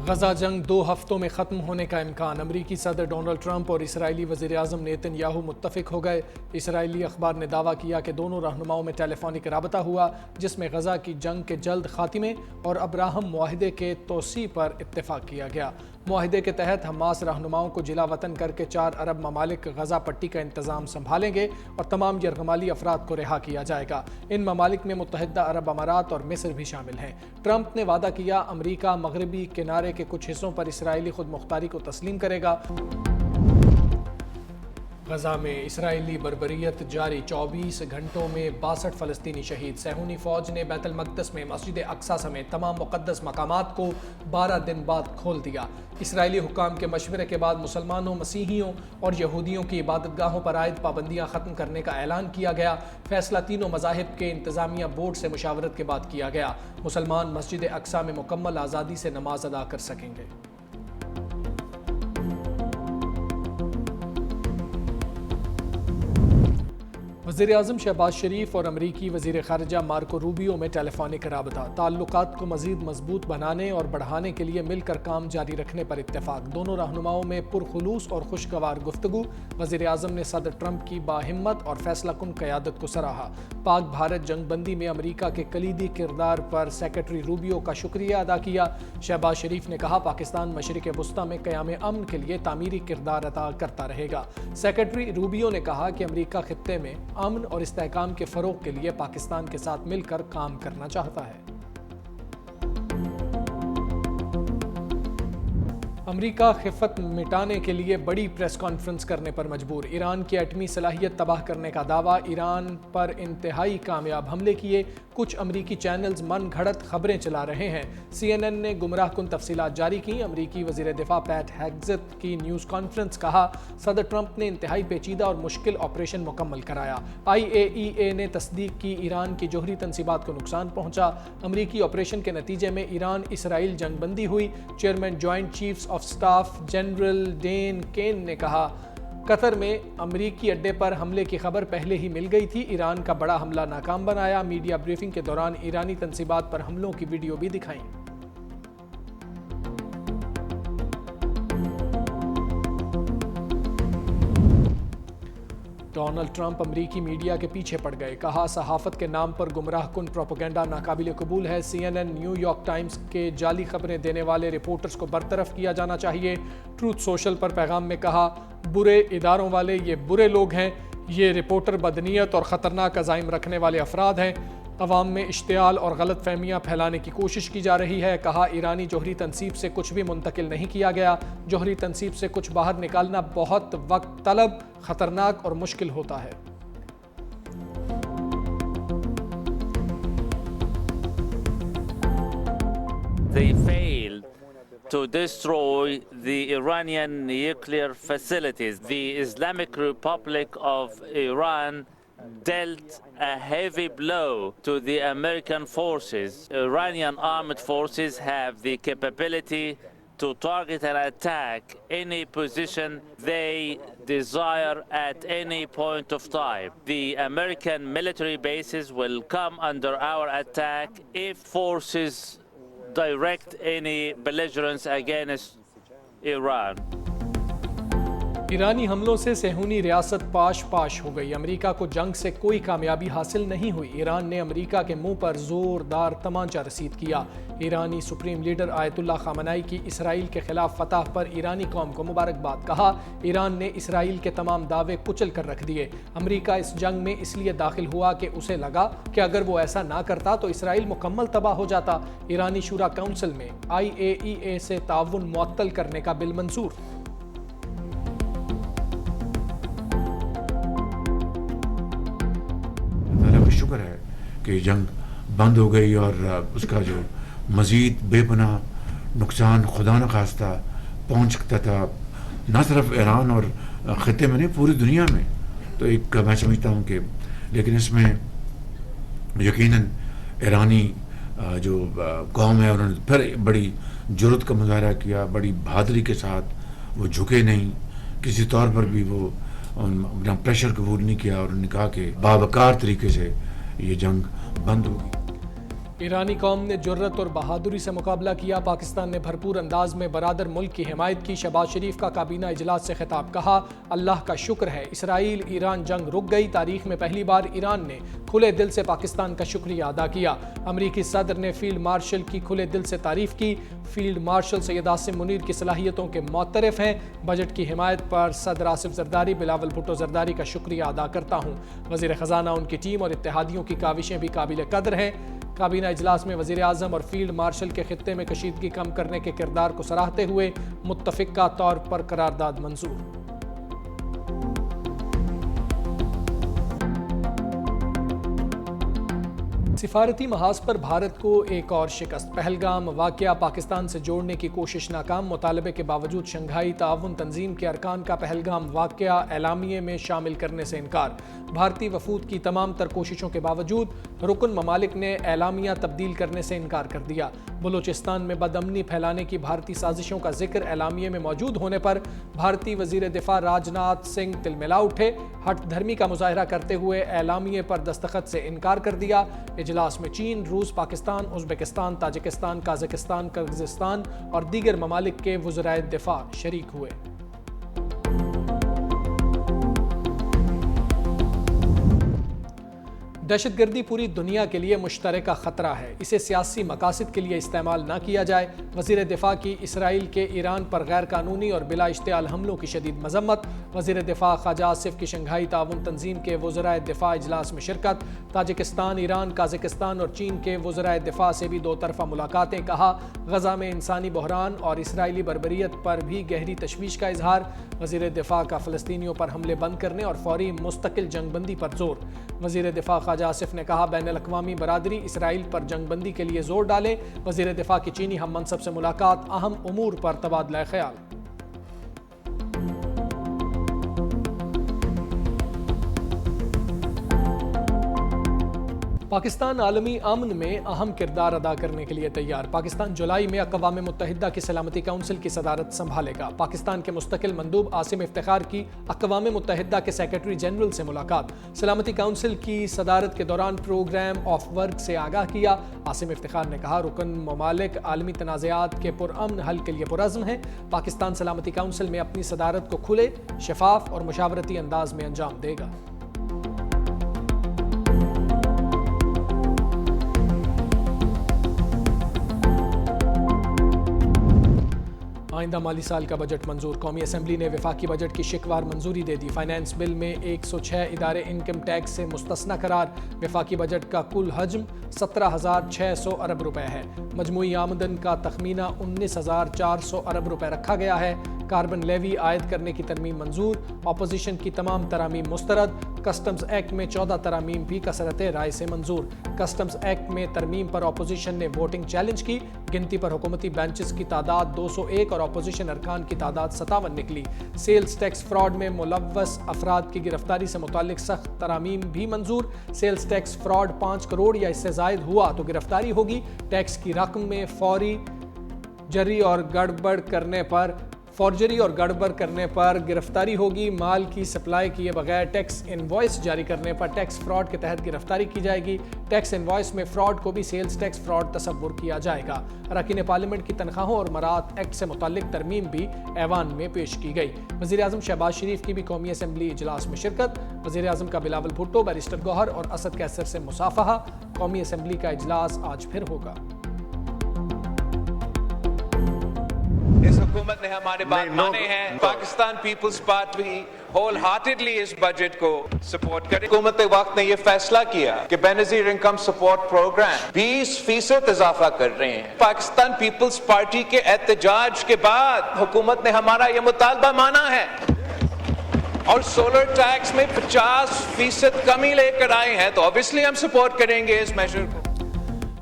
غزہ جنگ 2 ہفتوں میں ختم ہونے کا امکان۔ امریکی صدر ڈونلڈ ٹرمپ اور اسرائیلی وزیر اعظم نیتن یاہو متفق ہو گئے۔ اسرائیلی اخبار نے دعویٰ کیا کہ دونوں رہنماؤں میں ٹیلی فونک رابطہ ہوا، جس میں غزہ کی جنگ کے جلد خاتمے اور ابراہم معاہدے کے توسیع پر اتفاق کیا گیا۔ معاہدے کے تحت حماس رہنماؤں کو جلا وطن کر کے 4 عرب ممالک غزہ پٹی کا انتظام سنبھالیں گے اور تمام یرغمالی افراد کو رہا کیا جائے گا۔ ان ممالک میں متحدہ عرب امارات اور مصر بھی شامل ہیں۔ ٹرمپ نے وعدہ کیا امریکہ مغربی کنارے کے کچھ حصوں پر اسرائیلی خود مختاری کو تسلیم کرے گا۔ غزہ میں اسرائیلی بربریت جاری، 24 گھنٹوں میں 62 فلسطینی شہید۔ صہیونی فوج نے بیت المقدس میں مسجد اقصیٰ سمیت تمام مقدس مقامات کو 12 دن بعد کھول دیا۔ اسرائیلی حکام کے مشورے کے بعد مسلمانوں، مسیحیوں اور یہودیوں کی عبادت گاہوں پر عائد پابندیاں ختم کرنے کا اعلان کیا گیا۔ فیصلہ تینوں مذاہب کے انتظامیہ بورڈ سے مشاورت کے بعد کیا گیا۔ مسلمان مسجد اقصیٰ میں مکمل آزادی سے نماز ادا کر سکیں گے۔ وزیر اعظم شہباز شریف اور امریکی وزیر خارجہ مارکو روبیو میں ٹیلی فونک رابطہ۔ تعلقات کو مزید مضبوط بنانے اور بڑھانے کے لیے مل کر کام جاری رکھنے پر اتفاق۔ دونوں رہنماؤں میں پرخلوص اور خوشگوار گفتگو۔ وزیر اعظم نے صدر ٹرمپ کی باہمت اور فیصلہ کن قیادت کو سراہا۔ پاک بھارت جنگ بندی میں امریکہ کے کلیدی کردار پر سیکرٹری روبیو کا شکریہ ادا کیا۔ شہباز شریف نے کہا پاکستان مشرق وسطی میں قیام امن کے لیے تعمیری کردار ادا کرتا رہے گا۔ سیکرٹری روبیو نے کہا کہ امریکہ خطے میں امن اور استحکام کے فروغ کے لیے پاکستان کے ساتھ مل کر کام کرنا چاہتا ہے۔ امریکہ خفت مٹانے کے لیے بڑی پریس کانفرنس کرنے پر مجبور۔ ایران کی ایٹمی صلاحیت تباہ کرنے کا دعویٰ، ایران پر انتہائی کامیاب حملے کیے۔ کچھ امریکی چینلز من گھڑت خبریں چلا رہے ہیں۔ CNN نے گمراہ کن تفصیلات جاری کی۔ امریکی وزیر دفاع پیٹ ہیگزت کی نیوز کانفرنس، کہا صدر ٹرمپ نے انتہائی پیچیدہ اور مشکل آپریشن مکمل کرایا۔ IAEA نے تصدیق کی ایران کی جوہری تنصیبات کو نقصان پہنچا۔ امریکی آپریشن کے نتیجے میں ایران اسرائیل جنگ بندی ہوئی۔ Chairman joint chiefs of staff general Dan Caine نے کہا قطر میں امریکی اڈے پر حملے کی خبر پہلے ہی مل گئی تھی، ایران کا بڑا حملہ ناکام بنایا۔ میڈیا بریفنگ کے دوران ایرانی تنصیبات پر حملوں کی ویڈیو بھی دکھائیں۔ ڈونلڈ ٹرمپ امریکی میڈیا کے پیچھے پڑ گئے، کہا صحافت کے نام پر گمراہ کن پروپیگنڈا ناقابل قبول ہے۔ CNN، نیو یارک ٹائمز کے جعلی خبریں دینے والے رپورٹرز کو برطرف کیا جانا چاہیے۔ ٹروتھ سوشل پر پیغام میں کہا برے اداروں والے یہ برے لوگ ہیں، یہ رپورٹر بدنیت اور خطرناک عزائم رکھنے والے افراد ہیں۔ عوام میں اشتعال اور غلط فہمیاں پھیلانے کی کوشش کی جا رہی ہے۔ کہا ایرانی جوہری تنصیب سے کچھ بھی منتقل نہیں کیا گیا، جوہری تنصیب سے کچھ باہر نکالنا بہت وقت طلب، خطرناک اور مشکل ہوتا ہے۔ They failed to destroy the Iranian nuclear facilities. The Islamic Republic of Iran dealt a heavy blow to the American forces. Iranian armed forces have the capability to target and attack any position they desire at any point of time. The American military bases will come under our attack if forces direct any belligerence against Iran. ایرانی حملوں سے صہیونی ریاست پاش ہو گئی۔ امریکہ کو جنگ سے کوئی کامیابی حاصل نہیں ہوئی۔ ایران نے امریکہ کے منہ پر زوردار تمانچہ رسید کیا۔ ایرانی سپریم لیڈر آیت اللہ خامنائی کی اسرائیل کے خلاف فتح پر ایرانی قوم کو مبارکباد، کہا ایران نے اسرائیل کے تمام دعوے کچل کر رکھ دیے۔ امریکہ اس جنگ میں اس لیے داخل ہوا کہ اسے لگا کہ اگر وہ ایسا نہ کرتا تو اسرائیل مکمل تباہ ہو جاتا۔ ایرانی شورا کونسل میں IAEA سے تعاون معطل کرنے کا بل منظور۔ شکر ہے کہ جنگ بند ہو گئی اور اس کا جو مزید بے پناہ نقصان خدا نخواستہ پہنچ سکتا تھا نہ صرف ایران اور خطے میں نہیں پوری دنیا میں، تو ایک میں سمجھتا ہوں کہ لیکن اس میں یقیناً ایرانی جو قوم ہے انہوں نے پھر بڑی جرأت کا مظاہرہ کیا، بڑی بہادری کے ساتھ وہ جھکے نہیں، کسی طور پر بھی وہ اپنا پریشر قبول نہیں کیا اور انہوں نے کہا کہ باوقار طریقے سے یہ جنگ بند ہوگی۔ ایرانی قوم نے جرت اور بہادری سے مقابلہ کیا، پاکستان نے بھرپور انداز میں برادر ملک کی حمایت کی۔ شہباز شریف کا کابینہ اجلاس سے خطاب، کہا اللہ کا شکر ہے اسرائیل ایران جنگ رک گئی، تاریخ میں پہلی بار ایران نے کھلے دل سے پاکستان کا شکریہ ادا کیا۔ امریکی صدر نے فیلڈ مارشل کی کھلے دل سے تعریف کی، فیلڈ مارشل سید عاصم منیر کی صلاحیتوں کے معترف ہیں۔ بجٹ کی حمایت پر صدر آصف زرداری، بلاول بھٹو زرداری کا شکریہ ادا کرتا ہوں۔ وزیر خزانہ، ان کی ٹیم اور اتحادیوں کی کاوشیں بھی قابل قدر ہیں۔ کابینہ اجلاس میں وزیر اعظم اور فیلڈ مارشل کے خطے میں کشیدگی کم کرنے کے کردار کو سراہتے ہوئے متفقہ طور پر قرارداد منظور۔ سفارتی محاذ پر بھارت کو ایک اور شکست، پہلگام واقعہ پاکستان سے جوڑنے کی کوشش ناکام، مطالبے کے باوجود شنگھائی تعاون تنظیم کے ارکان کا پہلگام واقعہ اعلامیے میں شامل کرنے سے انکار۔ بھارتی وفود کی تمام تر کوششوں کے باوجود رکن ممالک نے اعلامیہ تبدیل کرنے سے انکار کر دیا۔ بلوچستان میں بدامنی پھیلانے کی بھارتی سازشوں کا ذکر اعلامیے میں موجود ہونے پر بھارتی وزیر دفاع راجناتھ سنگھ تلملا اٹھے، ہٹ دھرمی کا مظاہرہ کرتے ہوئے اعلامیے پر دستخط سے انکار کر دیا۔ اجلاس میں چین، روس، Pakistan, Uzbekistan, Tajikistan, Kazakhstan, Kyrgyzstan اور دیگر ممالک کے وزرائے دفاع شریک ہوئے۔ دہشت گردی پوری دنیا کے لیے مشترکہ خطرہ ہے، اسے سیاسی مقاصد کے لیے استعمال نہ کیا جائے۔ وزیر دفاع کی اسرائیل کے ایران پر غیر قانونی اور بلا اشتعال حملوں کی شدید مذمت۔ وزیر دفاع خواجہ آصف کی شنگھائی تعاون تنظیم کے وزرائے دفاع اجلاس میں شرکت۔ تاجکستان، ایران، قازقستان اور چین کے وزرائے دفاع سے بھی دو طرفہ ملاقاتیں، کہا غزہ میں انسانی بحران اور اسرائیلی بربریت پر بھی گہری تشویش کا اظہار۔ وزیر دفاع کا فلسطینیوں پر حملے بند کرنے اور فوری مستقل جنگ بندی پر زور۔ وزیر دفاع خواجہ آصف نے کہا بین الاقوامی برادری اسرائیل پر جنگ بندی کے لیے زور ڈالے۔ وزیر دفاع کی چینی ہم منصب سے ملاقات، اہم امور پر تبادلہ خیال۔ پاکستان عالمی امن میں اہم کردار ادا کرنے کے لیے تیار، پاکستان جولائی میں اقوام متحدہ کی سلامتی کونسل کی صدارت سنبھالے گا۔ پاکستان کے مستقل مندوب عاصم افتخار کی اقوام متحدہ کے سیکرٹری جنرل سے ملاقات، سلامتی کونسل کی صدارت کے دوران پروگرام آف ورک سے آگاہ کیا۔ عاصم افتخار نے کہا رکن ممالک عالمی تنازعات کے پرامن حل کے لیے پرعزم ہیں، پاکستان سلامتی کونسل میں اپنی صدارت کو کھلے، شفاف اور مشاورتی انداز میں انجام دے گا۔ آئندہ مالی سال کا بجٹ منظور، قومی اسمبلی نے وفاقی بجٹ کی شکوار منظوری دے دی۔ فائنانس بل میں 106 ادارے انکم ٹیکس سے مستثنی قرار۔ وفاقی بجٹ کا کل حجم 17,600 ارب روپے ہے، مجموعی آمدن کا تخمینہ 19,400 ارب روپے رکھا گیا ہے۔ کاربن لیوی عائد کرنے کی ترمیم منظور، اپوزیشن کی تمام ترامیم مسترد۔ کسٹمز ایکٹ میں 14 ترامیم بھی کثرت رائے سے منظور۔ کسٹمز ایکٹ میں ترمیم پر اپوزیشن نے ووٹنگ چیلنج کی، گنتی پر حکومتی بینچز کی تعداد 201 اور اپوزیشن ارکان کی تعداد 57 نکلی۔ سیلز ٹیکس فراڈ میں ملوث افراد کی گرفتاری سے متعلق سخت ترامیم بھی منظور۔ سیلز ٹیکس فراڈ 5 کروڑ یا اس سے زائد ہوا تو گرفتاری ہوگی۔ ٹیکس کی رقم میں فورجری اور گڑبڑ کرنے پر گرفتاری ہوگی۔ مال کی سپلائی کیے بغیر ٹیکس انوائس جاری کرنے پر ٹیکس فراڈ کے تحت گرفتاری کی جائے گی۔ ٹیکس انوائس میں فراڈ کو بھی سیلز ٹیکس فراڈ تصور کیا جائے گا۔ اراکین پارلیمنٹ کی تنخواہوں اور مراعات ایکٹ سے متعلق ترمیم بھی ایوان میں پیش کی گئی۔ وزیر اعظم شہباز شریف کی بھی قومی اسمبلی اجلاس میں شرکت۔ وزیر اعظم کا بلاول بھٹو، بیرسٹر گوہر اور اسد کیسر سے مصافحہ۔ قومی اسمبلی کا اجلاس آج پھر ہوگا۔ اس حکومت نے ہمارے بات مانے ہیں۔ Pakistan Peoples Party wholeheartedly اس بجٹ کو سپورٹ کرے۔ حکومت وقت نے یہ فیصلہ کیا کہ بے نظیر انکم سپورٹ پروگرام 20% اضافہ کر رہے ہیں۔ پاکستان پیپلز پارٹی کے احتجاج کے بعد حکومت نے ہمارا یہ مطالبہ مانا ہے اور سولر ٹیکس میں 50% کمی لے کر آئے ہیں، تو obviously ہم سپورٹ کریں گے اس میجر کو۔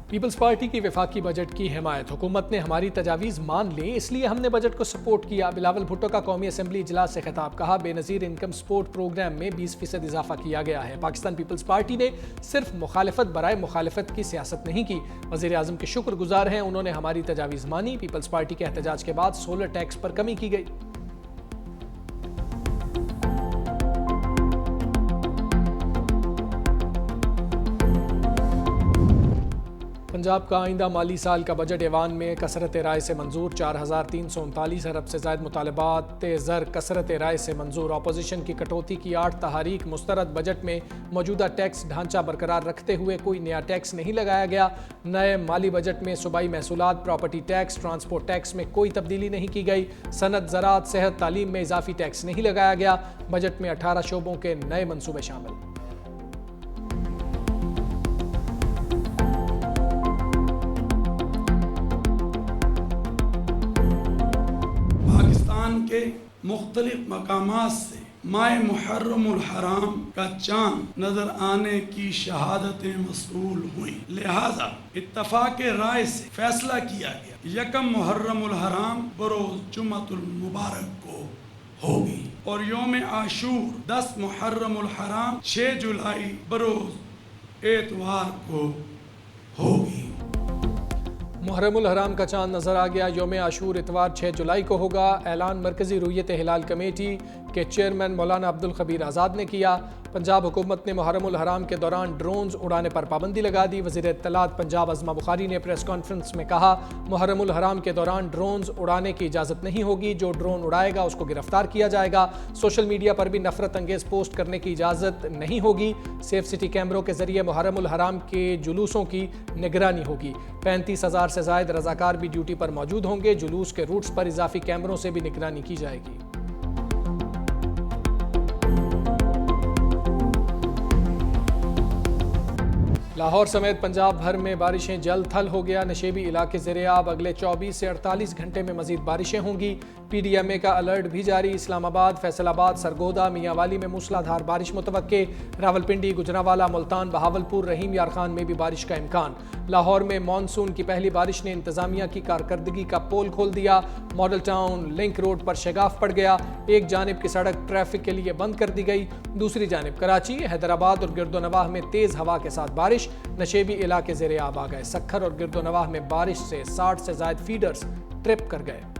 پیپلز پارٹی کی وفاقی بجٹ کی حمایت، حکومت نے ہماری تجاویز مان لی اس لیے ہم نے بجٹ کو سپورٹ کیا۔ بلاول بھٹو کا قومی اسمبلی اجلاس سے خطاب، کہا بے نظیر انکم سپورٹ پروگرام میں 20% اضافہ کیا گیا ہے۔ پاکستان پیپلز پارٹی نے صرف مخالفت برائے مخالفت کی سیاست نہیں کی، وزیر اعظم کے شکر گزار ہیں، انہوں نے ہماری تجاویز مانی۔ پیپلز پارٹی کے احتجاج کے بعد سولر ٹیکس پر کمی کی گئی۔ پنجاب کا آئندہ مالی سال کا بجٹ ایوان میں کثرت رائے سے منظور 4339 ارب سے زائد مطالبات زر کثرت رائے سے منظور اپوزیشن کی کٹوتی کی 8 تحاریک مسترد بجٹ میں موجودہ ٹیکس ڈھانچہ برقرار رکھتے ہوئے کوئی نیا ٹیکس نہیں لگایا گیا نئے مالی بجٹ میں صوبائی محصولات پراپرٹی ٹیکس ٹرانسپورٹ ٹیکس میں کوئی تبدیلی نہیں کی گئی صنعت زراعت صحت تعلیم میں اضافی ٹیکس نہیں لگایا گیا بجٹ میں 18 شعبوں کے نئے منصوبے شامل کے مختلف مقامات سے ماہ محرم الحرام کا چاند نظر آنے کی شہادتیں موصول ہوئیں لہذا اتفاق رائے سے فیصلہ کیا گیا 1 محرم الحرام بروز جمعۃ المبارک کو ہوگی اور یوم عاشور 10 محرم الحرام 6 جولائی بروز اتوار کو ہوگی محرم الحرام کا چاند نظر آ گیا یوم عاشور اتوار 6 جولائی کو ہوگا اعلان مرکزی رویت ہلال کمیٹی کے چیئرمین مولانا عبدالخبیر آزاد نے کیا پنجاب حکومت نے محرم الحرام کے دوران ڈرونز اڑانے پر پابندی لگا دی وزیر اطلاعات پنجاب عظمہ بخاری نے پریس کانفرنس میں کہا محرم الحرام کے دوران ڈرونز اڑانے کی اجازت نہیں ہوگی جو ڈرون اڑائے گا اس کو گرفتار کیا جائے گا سوشل میڈیا پر بھی نفرت انگیز پوسٹ کرنے کی اجازت نہیں ہوگی سیف سٹی کیمروں کے ذریعے محرم الحرام کے جلوسوں کی نگرانی ہوگی 35,000 سے زائد رضاکار بھی ڈیوٹی پر موجود ہوں گے جلوس کے روٹس پر اضافی کیمروں سے بھی نگرانی کی جائے گی لاہور سمیت پنجاب بھر میں بارشیں جلد تھل ہو گیا نشیبی علاقے زیر آب اگلے 24 سے 48 گھنٹے میں مزید بارشیں ہوں گی پی ڈی ایم اے کا الرٹ بھی جاری اسلام آباد فیصل آباد سرگودا میاں والی میں موسلا دھار بارش متوقع راولپنڈی گجرانوالہ ملتان بہاولپور رحیم یار خان میں بھی بارش کا امکان لاہور میں مانسون کی پہلی بارش نے انتظامیہ کی کارکردگی کا پول کھول دیا ماڈل ٹاؤن لنک روڈ پر شگاف پڑ گیا ایک جانب کی سڑک ٹریفک کے لیے بند کر دی گئی دوسری جانب کراچی حیدرآباد اور گرد و نواح میں تیز ہوا کے ساتھ بارش نشیبی علاقے زیر آب آ گئے سکھر اور گرد و نواح میں بارش سے 60 سے زائد فیڈرز ٹرپ کر گئے